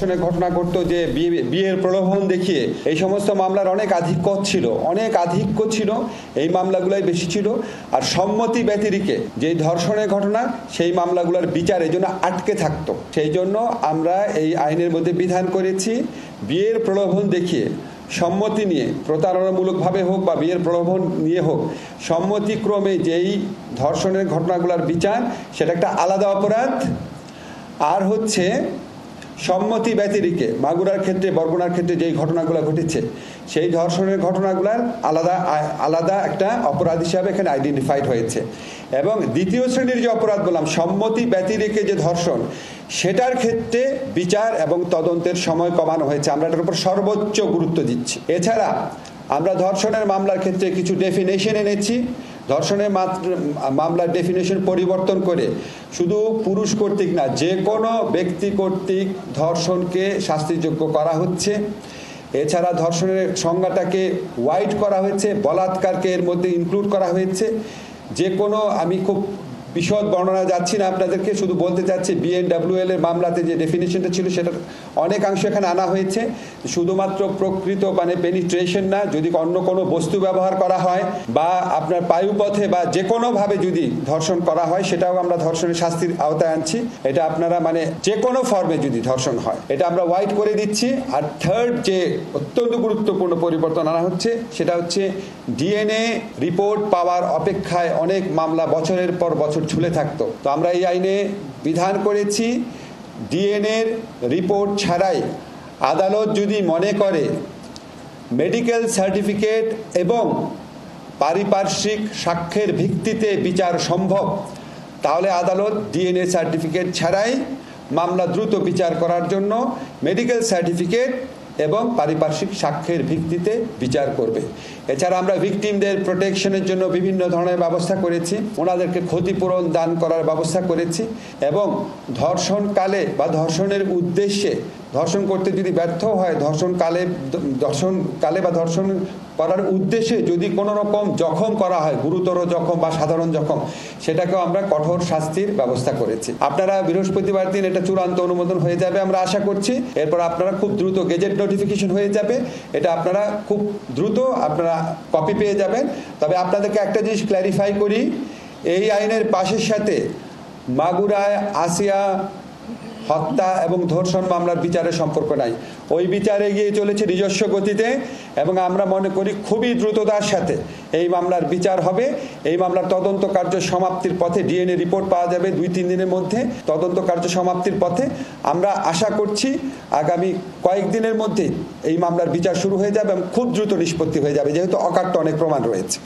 ঘটনা ঘটতো যে বিয়ের প্রলোভন দেখিয়ে এই সমস্ত মামলার অনেক আধিক্য ছিল এই মামলাগুলাই বেশি ছিল। আর সম্মতি ব্যতিরেকে যে ধর্ষণের ঘটনা সেই মামলাগুলোর বিচারের জন্য আটকে থাকতো। সেই জন্য আমরা এই আইনের মধ্যে বিধান করেছি বিয়ের প্রলোভন দেখিয়ে সম্মতি নিয়ে প্রতারণামূলকভাবে হোক বা বিয়ের প্রলোভন নিয়ে হোক সম্মতিক্রমে যেই ধর্ষণের ঘটনাগুলোর বিচার সেটা একটা আলাদা অপরাধ। আর হচ্ছে সম্মতি ব্যতিরেকে মাগুরার ক্ষেত্রে বরগুনার ক্ষেত্রে যেই ঘটনাগুলো ঘটেছে সেই ধর্ষণের ঘটনাগুলোর আলাদা একটা অপরাধ হিসাবে এখানে আইডেন্টিফাইড হয়েছে। এবং দ্বিতীয় শ্রেণীর যে অপরাধ বললাম সম্মতি ব্যতিরেকে যে ধর্ষণ সেটার ক্ষেত্রে বিচার এবং তদন্তের সময় কমানো হয়েছে। আমরা এটার উপর সর্বোচ্চ গুরুত্ব দিচ্ছি। এছাড়া আমরা ধর্ষণের মামলার ক্ষেত্রে কিছু ডেফিনেশন এনেছি। ধর্ষণের মামলার ডেফিনেশন পরিবর্তন করে শুধু পুরুষ কর্তৃক না যে কোনো ব্যক্তি কর্তৃক ধর্ষণকে শাস্তিযোগ্য করা হচ্ছে। এছাড়া ধর্ষণের সংজ্ঞাটাকে ওয়াইড করা হয়েছে, বলাৎকারকে এর মধ্যে ইনক্লুড করা হয়েছে। যে কোনো আমি খুব বিশদ বর্ণনা যাচ্ছি না আপনাদেরকে, শুধু বলতে চাচ্ছি BNWL এর মামলাতে যে ডেফিনেশনটা ছিল সেটার অনেকাংশ এখানে আনা হয়েছে। শুধুমাত্র প্রকৃত মানে পেনিট্রেশন না, যদি অন্য কোনো বস্তু ব্যবহার করা হয় বা আপনার বায়ুপথে বা যে কোনোভাবে যদি ধর্ষণ করা হয় সেটাও আমরা ধর্ষণের শাস্তির আওতায় আনছি। এটা আপনারা মানে যে কোনো ফর্মে যদি ধর্ষণ হয় এটা আমরা ওয়াইড করে দিচ্ছি। আর থার্ড যে অত্যন্ত গুরুত্বপূর্ণ পরিবর্তন আনা হচ্ছে সেটা হচ্ছে DNA রিপোর্ট পাওয়ার অপেক্ষায় অনেক মামলা বছরের পর বছর ঝুলে থাকতো। তো আমরা এই আইনে বিধান করেছি DNA রিপোর্ট ছাড়াই আদালত যদি মনে করে মেডিকেল সার্টিফিকেট এবং পারিপার্শ্বিক সাক্ষ্যের ভিত্তিতে বিচার সম্ভব তাহলে আদালত DNA সার্টিফিকেট ছাড়াই মামলা দ্রুত বিচার করার জন্য মেডিকেল সার্টিফিকেট এবং পারিপার্শ্বিক সাক্ষ্যের ভিত্তিতে বিচার করবে। এছাড়া আমরা ভিকটিমদের প্রোটেকশনের জন্য বিভিন্ন ধরনের ব্যবস্থা করেছি, ওনাদেরকে ক্ষতিপূরণ দান করার ব্যবস্থা করেছি। এবং ধর্ষণকালে বা ধর্ষণের উদ্দেশ্যে ধর্ষণ করতে যদি ব্যর্থ হয় ধর্ষণকালে বা ধর্ষণ করার উদ্দেশ্যে যদি কোনো রকম জখম করা হয়, গুরুতর জখম বা সাধারণ জখম, সেটাকেও আমরা কঠোর শাস্তির ব্যবস্থা করেছি। আপনারা বৃহস্পতিবার দিন এটা চূড়ান্ত অনুমোদন হয়ে যাবে আমরা আশা করছি। এরপর আপনারা খুব দ্রুত গেজেট নোটিফিকেশন হয়ে যাবে, এটা আপনারা খুব দ্রুত আপনারা কপি পেয়ে যাবেন। তবে আপনাদেরকে একটা জিনিস ক্ল্যারিফাই করি, এই আইনের পাশের সাথে মাগুরায় আসিয়া হত্যা এবং ধর্ষণ মামলার বিচারের সম্পর্ক নাই। ওই বিচার এগিয়ে চলেছে নিজস্ব গতিতে এবং আমরা মনে করি খুবই দ্রুততার সাথে এই মামলার বিচার হবে। এই মামলার তদন্ত কার্য সমাপ্তির পথে DNA রিপোর্ট পাওয়া যাবে 2-3 দিনের মধ্যে। তদন্ত কার্য সমাপ্তির পথে আমরা আশা করছি আগামী কয়েকদিনের মধ্যে এই মামলার বিচার শুরু হয়ে যাবে এবং খুব দ্রুত নিষ্পত্তি হয়ে যাবে, যেহেতু অকাট্য অনেক প্রমাণ রয়েছে।